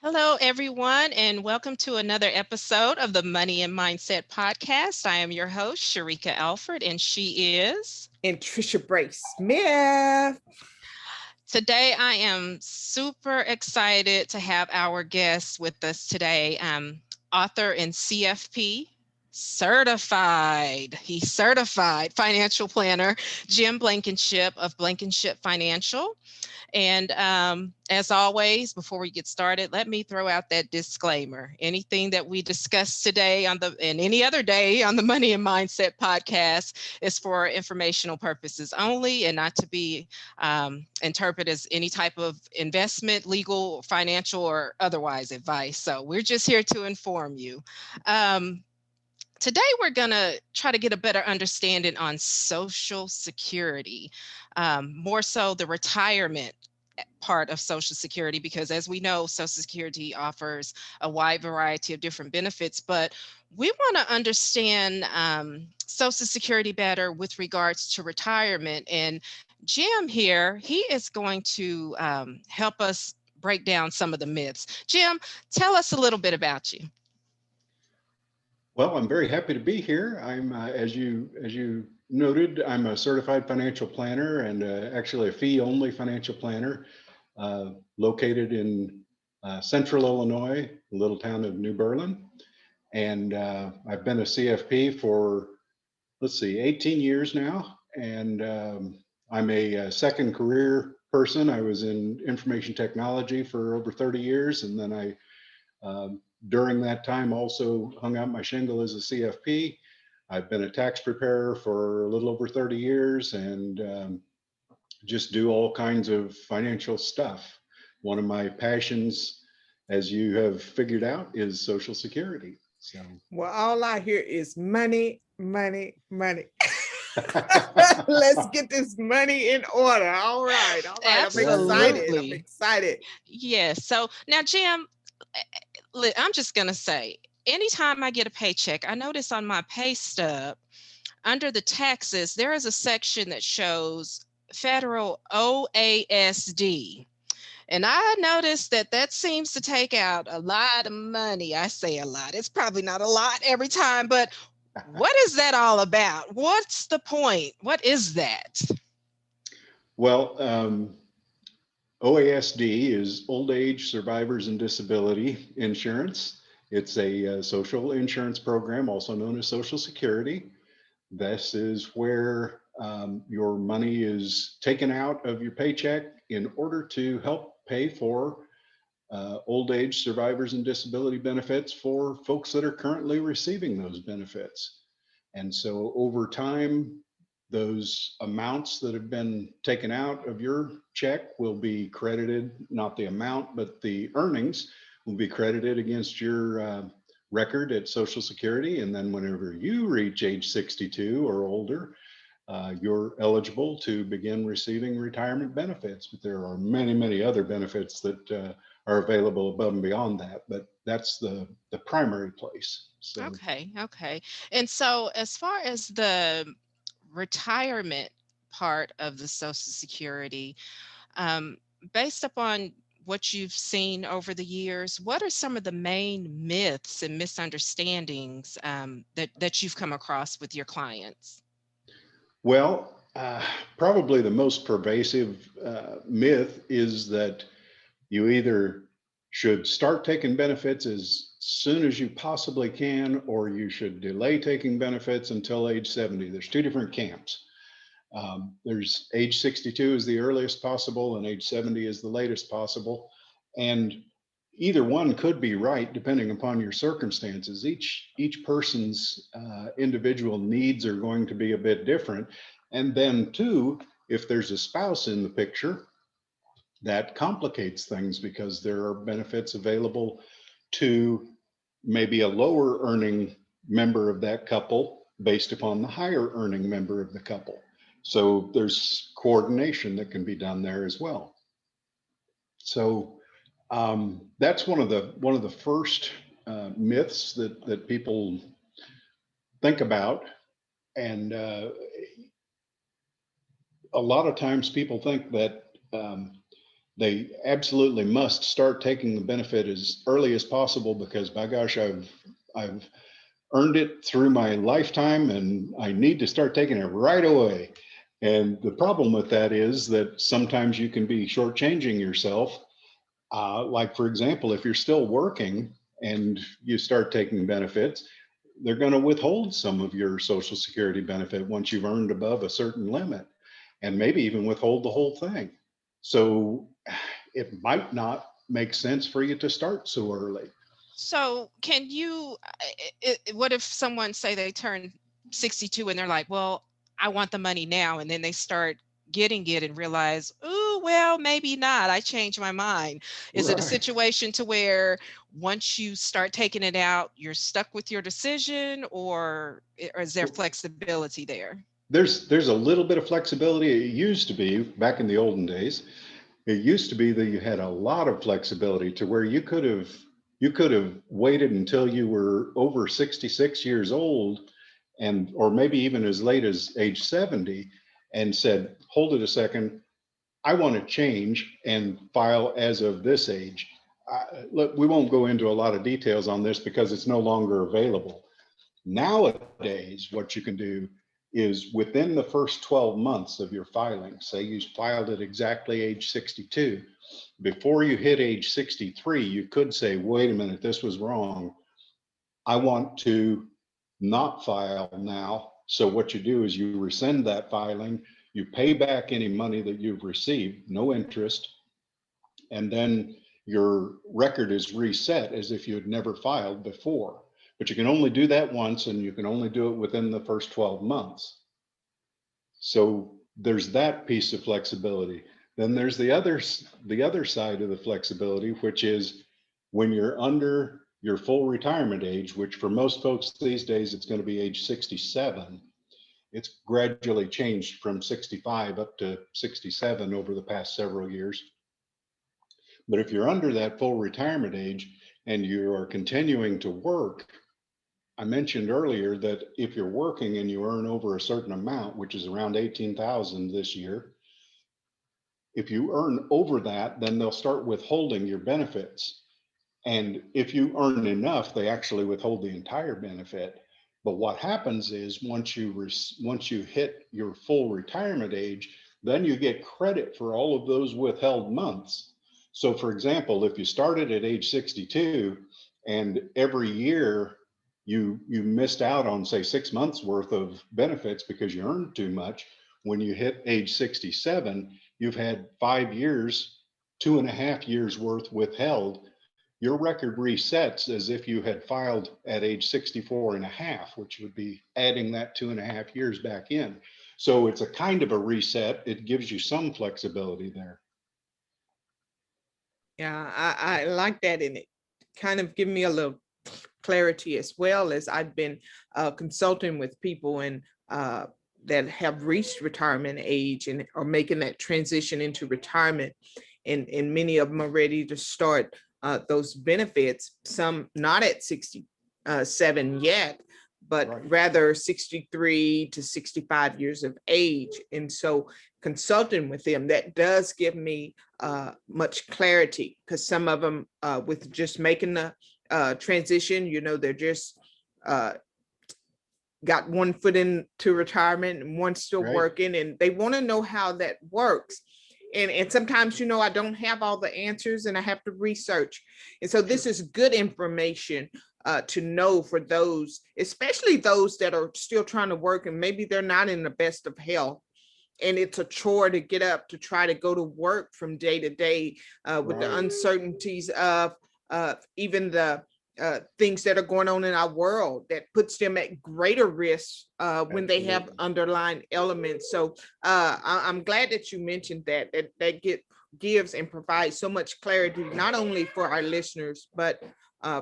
Hello, everyone, and welcome to another episode of the Money and Mindset Podcast. I am your host, Sharika Alford, and she is Anntricia Bray Smith. Today, I am super excited to have our guest with us today, author and CFP certified. He's certified financial planner, Jim Blankenship of Blankenship Financial. And as always, before we get started, let me throw out that disclaimer. Anything that we discuss today and any other day on the Money and Mindset podcast is for informational purposes only and not to be interpreted as any type of investment, legal, financial, or otherwise advice. So we're just here to inform you. Today, we're going to try to get a better understanding on Social Security, more so the retirement part of Social Security, because as we know, Social Security offers a wide variety of different benefits, but we want to understand Social Security better with regards to retirement. And Jim here, he is going to help us break down some of the myths. Jim, tell us a little bit about you. Well, I'm very happy to be here. I'm, as you noted, I'm a certified financial planner and actually a fee-only financial planner located in central Illinois, the little town of New Berlin. And I've been a CFP for, 18 years now. And I'm a second career person. I was in information technology for over 30 years. And then during that time, also hung out my shingle as a CFP. I've been a tax preparer for a little over 30 years and just do all kinds of financial stuff. One of my passions, as you have figured out, is Social Security. So, Well, all I hear is money, money, money. Let's get this money in order. All right. Absolutely. I'm excited. Yes. So now, Jim, I'm just going to say, anytime I get a paycheck, I notice on my pay stub, under the taxes, there is a section that shows federal OASD. And I noticed that seems to take out a lot of money. I say a lot. It's probably not a lot every time, but what is that all about? What's the point? What is that? well, OASD is Old Age Survivors and Disability Insurance. It's a social insurance program, also known as Social Security. This is where your money is taken out of your paycheck in order to help pay for old age survivors and disability benefits for folks that are currently receiving those benefits. And so over time, those amounts that have been taken out of your check will be credited, not the amount, but the earnings will be credited against your record at Social Security. And then whenever you reach age 62 or older, you're eligible to begin receiving retirement benefits. But there are many, many other benefits that are available above and beyond that. But that's the primary place. So, Okay. And so, as far as the retirement part of the Social Security, um, based upon what you've seen over the years, what are some of the main myths and misunderstandings that you've come across with your clients? well, probably the most pervasive myth is that you either should start taking benefits as soon as you possibly can, or you should delay taking benefits until age 70. There's two different camps. There's age 62 is the earliest possible, and age 70 is the latest possible. And either one could be right depending upon your circumstances. Each person's individual needs are going to be a bit different. And then, too, if there's a spouse in the picture, that complicates things because there are benefits available to maybe a lower earning member of that couple based upon the higher earning member of the couple. So there's coordination that can be done there as well. So that's one of the first myths that people think about, and a lot of times people think that they absolutely must start taking the benefit as early as possible, because by gosh, I've earned it through my lifetime and I need to start taking it right away. And the problem with that is that sometimes you can be shortchanging yourself. Like, for example, if you're still working and you start taking benefits, they're going to withhold some of your Social Security benefit once you've earned above a certain limit, and maybe even withhold the whole thing. So it might not make sense for you to start so early. So can you, what if someone say they turn 62 and they're like, well, I want the money now. And then they start getting it and realize, oh, well, maybe not. I changed my mind. Is it a Right. situation to where once you start taking it out, you're stuck with your decision, or is there flexibility there? There's a little bit of flexibility. It used to be back in the olden days. It used to be that you had a lot of flexibility to where you could have waited until you were over 66 years old, and or maybe even as late as age 70, and said, hold it a second, I want to change and file as of this age. Look, we won't go into a lot of details on this because it's no longer available. Nowadays, what you can do is within the first 12 months of your filing, say you filed at exactly age 62, before you hit age 63, you could say, wait a minute, this was wrong. I want to not file now. So what you do is you rescind that filing, you pay back any money that you've received, no interest, and then your record is reset as if you had never filed before. But you can only do that once, and you can only do it within the first 12 months. So there's that piece of flexibility. Then there's the other side of the flexibility, which is when you're under your full retirement age, which for most folks these days, it's going to be age 67. It's gradually changed from 65 up to 67 over the past several years. But if you're under that full retirement age and you are continuing to work, I mentioned earlier that if you're working and you earn over a certain amount, which is around 18,000 this year, if you earn over that, then they'll start withholding your benefits. And if you earn enough, they actually withhold the entire benefit. But what happens is once you hit your full retirement age, then you get credit for all of those withheld months. So for example, if you started at age 62 and every year you missed out on, say, 6 months worth of benefits because you earned too much, when you hit age 67, you've had 5 years, 2.5 years worth withheld. Your record resets as if you had filed at age 64 and a half, which would be adding that 2.5 years back in. So it's a kind of a reset. It gives you some flexibility there. Yeah, I like that, and it kind of give me a little clarity, as well as I've been consulting with people and that have reached retirement age and are making that transition into retirement, and many of them are ready to start those benefits. Some not at 67 yet, but Right. rather 63 to 65 years of age. And so consulting with them, that does give me much clarity, because some of them with just making the transition, they're just got one foot into retirement and one still Right. working, and they want to know how that works. And sometimes, I don't have all the answers and I have to research. And so this is good information to know for those, especially those that are still trying to work and maybe they're not in the best of health. And it's a chore to get up to try to go to work from day to day with the Right. uncertainties of even the things that are going on in our world that puts them at greater risk when they have Absolutely. underlying elements. So I'm glad that you mentioned that gives and provides so much clarity, not only for our listeners, but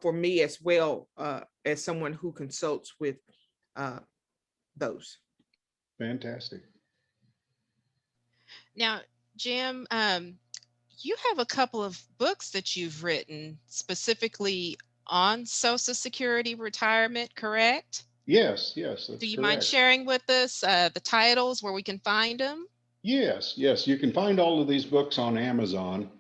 for me as well, as someone who consults with those. Fantastic. Now, Jim, you have a couple of books that you've written specifically on Social Security retirement, correct? Yes, Do that's you mind correct. sharing with us the titles where we can find them? Yes, yes, you can find all of these books on Amazon.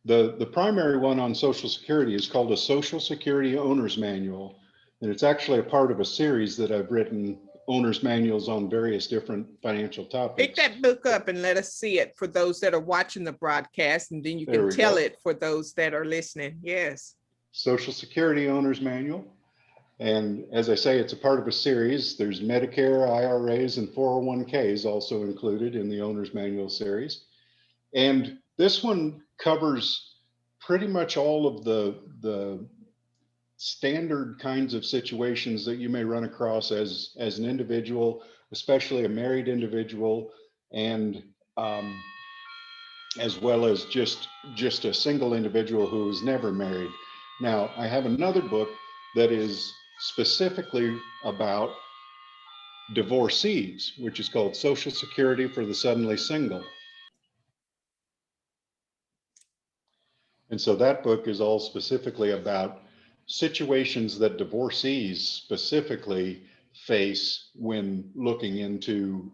The primary one on Social Security is called a Social Security Owner's Manual. And it's actually a part of a series that I've written, owner's manuals on various different financial Pick topics. that book up and let us see it for those that are watching the broadcast, and then you There can we tell go. it for those that are listening. Yes. Social Security Owner's Manual. And as I say, it's a part of a series. There's Medicare, IRAs, and 401ks also included in the Owner's Manual series. And this one covers pretty much all of the standard kinds of situations that you may run across as an individual, especially a married individual, and as well as just a single individual who was never married. Now, I have another book that is specifically about divorcees, which is called Social Security for the Suddenly Single. And so that book is all specifically about situations that divorcees specifically face when looking into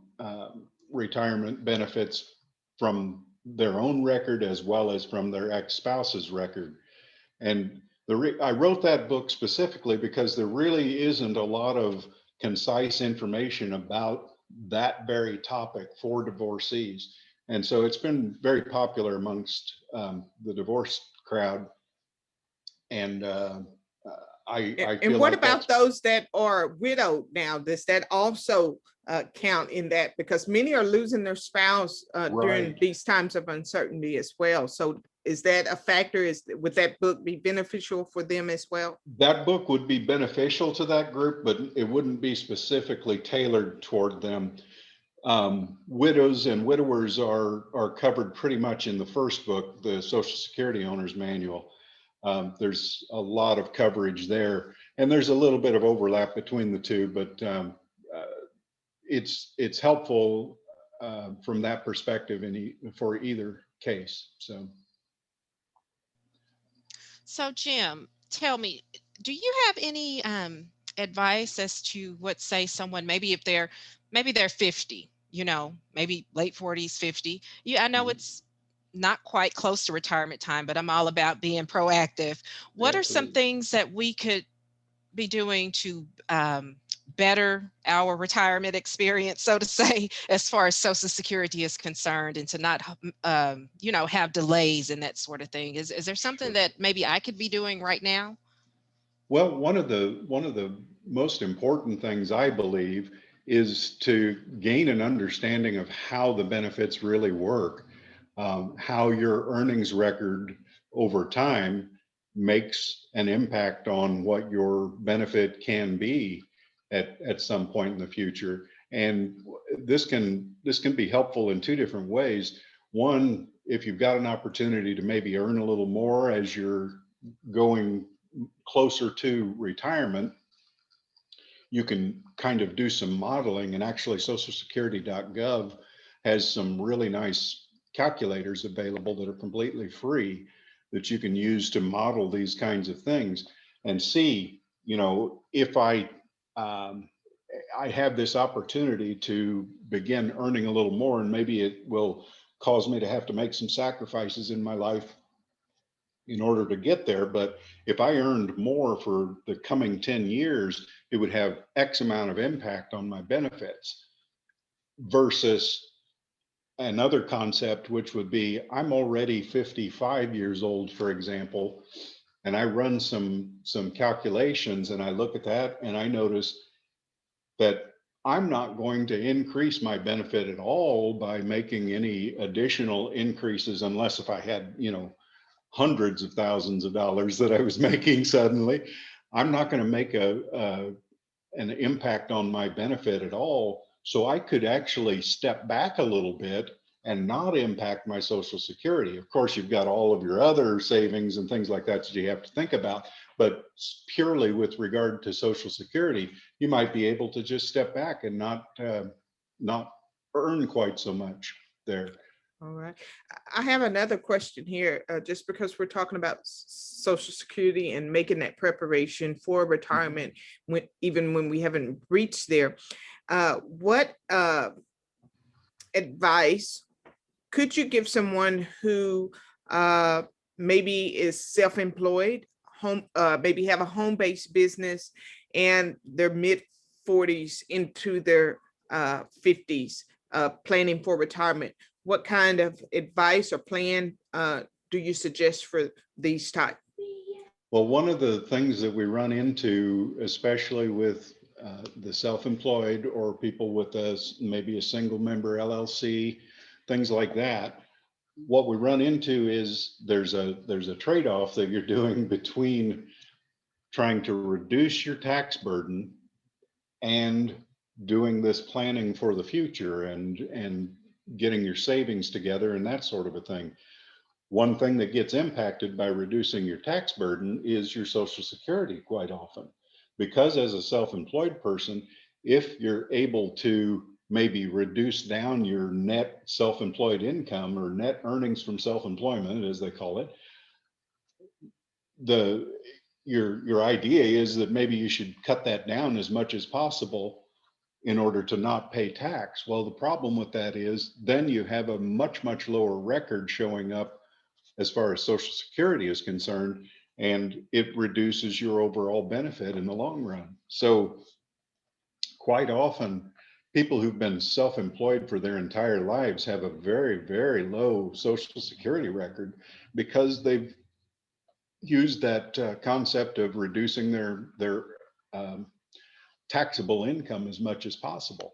retirement benefits from their own record as well as from their ex-spouse's record. And I wrote that book specifically because there really isn't a lot of concise information about that very topic for divorcees. And so it's been very popular amongst the divorce crowd. And I And feel what like that's about those that are widowed now? Does that also count in that? Because many are losing their spouse during right. these times of uncertainty as well. So is that a factor? Would that book be beneficial for them as well? That book would be beneficial to that group, but it wouldn't be specifically tailored toward them. Widows and widowers are covered pretty much in the first book, the Social Security Owner's Manual. There's a lot of coverage there, and there's a little bit of overlap between the two, but it's helpful from that perspective for either case. So Jim, tell me, do you have any advice as to what, say, someone, maybe if they're 50, maybe late 40s, 50. Yeah, I know it's not quite close to retirement time, but I'm all about being proactive. What are some Absolutely. things that we could be doing to better our retirement experience, so to say, as far as Social Security is concerned, and to not, have delays and that sort of thing? Is there something Sure. that maybe I could be doing right now? Well, one of the most important things I believe is to gain an understanding of how the benefits really work, how your earnings record over time makes an impact on what your benefit can be at some point in the future. And this can be helpful in two different ways. One, if you've got an opportunity to maybe earn a little more as you're going closer to retirement, you can kind of do some modeling, and actually socialsecurity.gov has some really nice calculators available that are completely free that you can use to model these kinds of things and see, if I have this opportunity to begin earning a little more, and maybe it will cause me to have to make some sacrifices in my life in order to get there. But if I earned more for the coming 10 years, it would have X amount of impact on my benefits versus another concept, which would be I'm already 55 years old, for example, and I run some calculations and I look at that and I notice that I'm not going to increase my benefit at all by making any additional increases unless if I had, hundreds of thousands of dollars that I was making suddenly. I'm not going to make an impact on my benefit at all. So I could actually step back a little bit and not impact my Social Security. Of course, you've got all of your other savings and things like that you have to think about, but purely with regard to Social Security, you might be able to just step back and not earn quite so much there. All right. I have another question here, just because we're talking about Social Security and making that preparation for retirement, even when we haven't reached there. What advice could you give someone who maybe is self-employed, maybe have a home-based business and their mid-40s into their 50s, planning for retirement? What kind of advice or plan do you suggest for these type? Well, one of the things that we run into, especially with the self-employed or people with maybe a single member LLC, things like that, what we run into is there's a trade-off that you're doing between trying to reduce your tax burden and doing this planning for the future and getting your savings together and that sort of a thing. One thing that gets impacted by reducing your tax burden is your Social Security quite often. Because as a self-employed person, if you're able to maybe reduce down your net self-employed income or net earnings from self-employment, as they call it, your idea is that maybe you should cut that down as much as possible in order to not pay tax. Well, the problem with that is then you have a much lower record showing up as far as Social Security is concerned, and it reduces your overall benefit in the long run. So quite often, people who've been self-employed for their entire lives have a very low Social Security record because they've used that concept of reducing their taxable income as much as possible.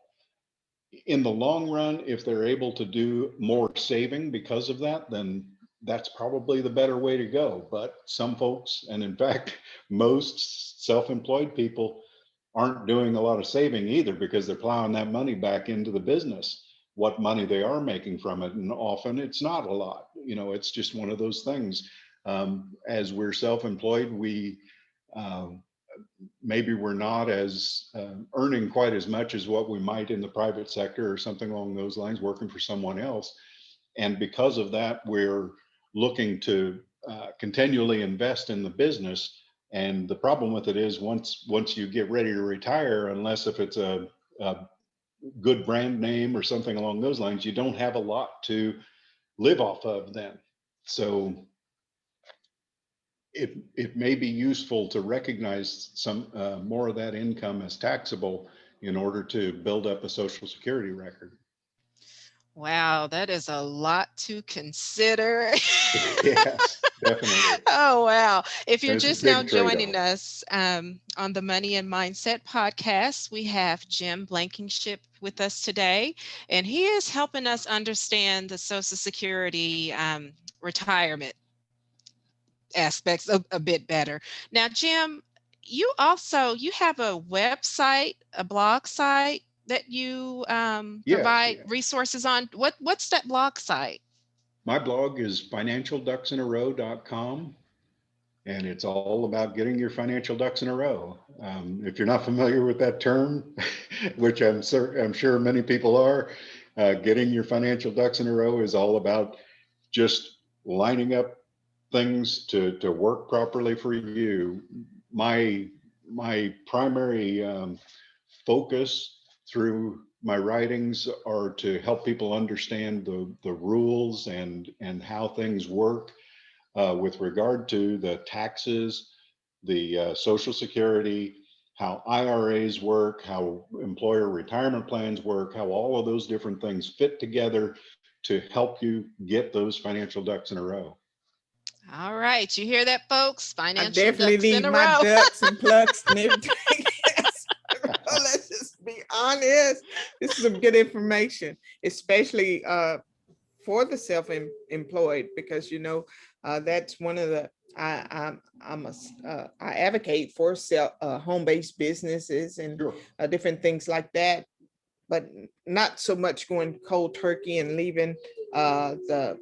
In the long run, if they're able to do more saving because of that, then that's probably the better way to go. But some folks, and in fact, most self-employed people aren't doing a lot of saving either because they're plowing that money back into the business, what money they are making from it. And often it's not a lot, it's just one of those things. As we're self-employed, we maybe we're not as earning quite as much as what we might in the private sector or something along those lines, working for someone else. And because of that, we're looking to continually invest in the business. And the problem with it is once you get ready to retire, unless if it's a good brand name or something along those lines, you don't have a lot to live off of then. So it may be useful to recognize some more of that income as taxable in order to build up a Social Security record. Wow, that is a lot to consider. Yes, definitely. Oh, wow. If you're There's a just now big joining trade-off. us on the Money and Mindset podcast, we have Jim Blankenship with us today, and he is helping us understand the Social Security retirement aspects a bit better. Now, Jim, you have a website, a blog site that you Yes, provide resources on. What's that blog site? my blog is financialducksinarow.com, and it's all about getting your financial ducks in a row. If you're not familiar with that term, which I'm sure many people are, getting your financial ducks in a row is all about just lining up things to work properly for you. My primary focus through my writings are to help people understand the rules and how things work with regard to the taxes, the Social Security, how IRAs work, how employer retirement plans work, how all of those different things fit together to help you get those financial ducks in a row. All right, you hear that, folks? I Financial definitely ducks in need a my row. ducks and plucks and everything. Let's just be honest. This is some good information, especially for the self-employed, because that's one of the I advocate for home-based businesses and Sure. different things like that, but not so much going cold turkey and leaving the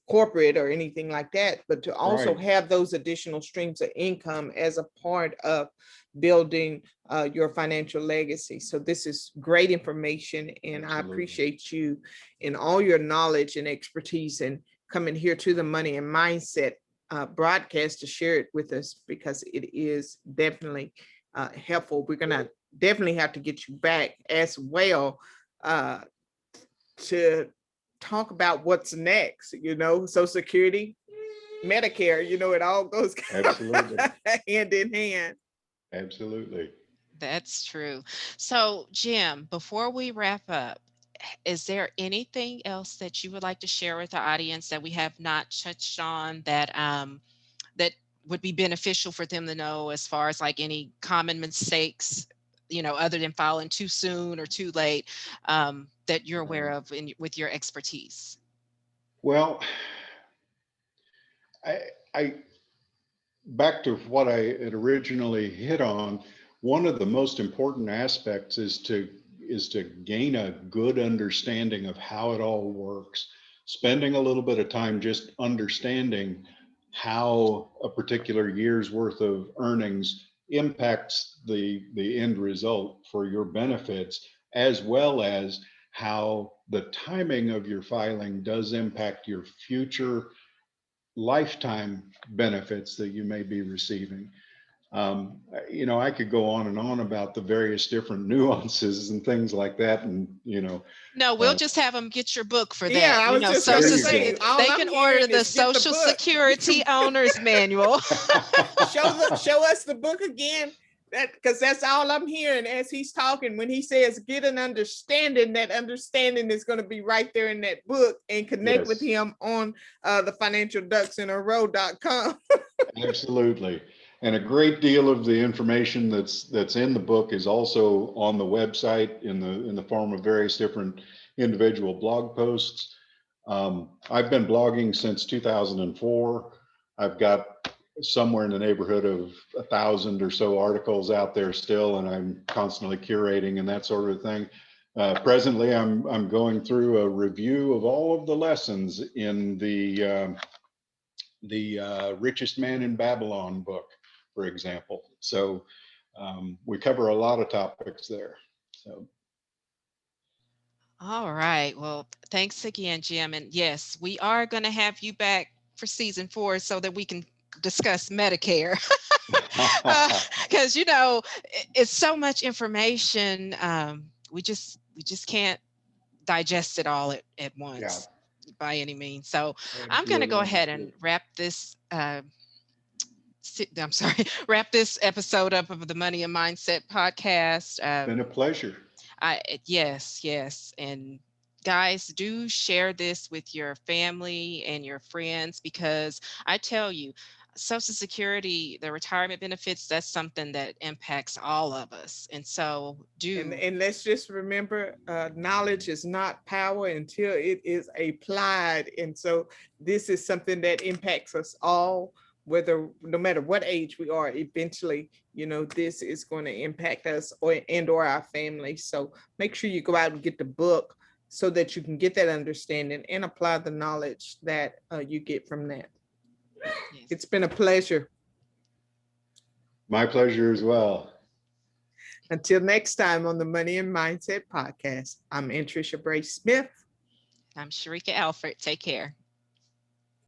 corporate or anything like that, but to also Right. have those additional streams of income as a part of building your financial legacy. So this is great information, and Absolutely. I appreciate you in all your knowledge and expertise and coming here to the Money and Mindset broadcast to share it with us, because it is definitely helpful. We're gonna definitely have to get you back as well to talk about what's next, Social Security, Medicare, it all goes Absolutely. hand in hand. Absolutely. That's true. So, Jim, before we wrap up, is there anything else that you would like to share with the audience that we have not touched on that would be beneficial for them to know, as far as like any common mistakes, other than filing too soon or too late, that you're aware of with your expertise? Well, I back to what I had originally hit on. One of the most important aspects is to gain a good understanding of how it all works. Spending a little bit of time just understanding how a particular year's worth of earnings impacts the end result for your benefits, as well as how the timing of your filing does impact your future lifetime benefits that you may be receiving. I could go on and on about the various different nuances and things like that. And, No, we'll just have them get your book for Yeah, that. I was just There gonna you say, go. all They I'm can order hearing the is get the Social book. Security Owner's Manual. Show us the book again. Because that's all I'm hearing as he's talking. When he says get an understanding, that understanding is going to be right there in that book, and connect with Yes. him on the financialducksinearow.com. Absolutely. And a great deal of the information that's in the book is also on the website in the form of various different individual blog posts. I've been blogging since 2004. I've got somewhere in the neighborhood of 1,000 or so articles out there still, and I'm constantly curating and that sort of thing. Presently, I'm going through a review of all of the lessons in the Richest Man in Babylon book, for example. So we cover a lot of topics there. So All right. Well, thanks again, Jim. And yes, we are going to have you back for season 4 so that we can discuss Medicare. Because it's so much information. We just can't digest it all at yeah, once by any means. So I'm going to absolutely go ahead understood. and wrap this. I'm sorry, wrap this episode up of the Money and Mindset podcast. Been a pleasure. Yes, and guys, do share this with your family and your friends, because I tell you, Social Security, the retirement benefits, that's something that impacts all of us. And so And let's just remember, knowledge is not power until it is applied. And so this is something that impacts us all, no matter what age we are. Eventually, this is going to impact us or our family. So make sure you go out and get the book so that you can get that understanding and apply the knowledge that you get from that. yes. It's been a pleasure. My pleasure as well. Until next time on the Money and Mindset podcast, I'm Anntricia Bray Smith. I'm Sharika Alford. Take care.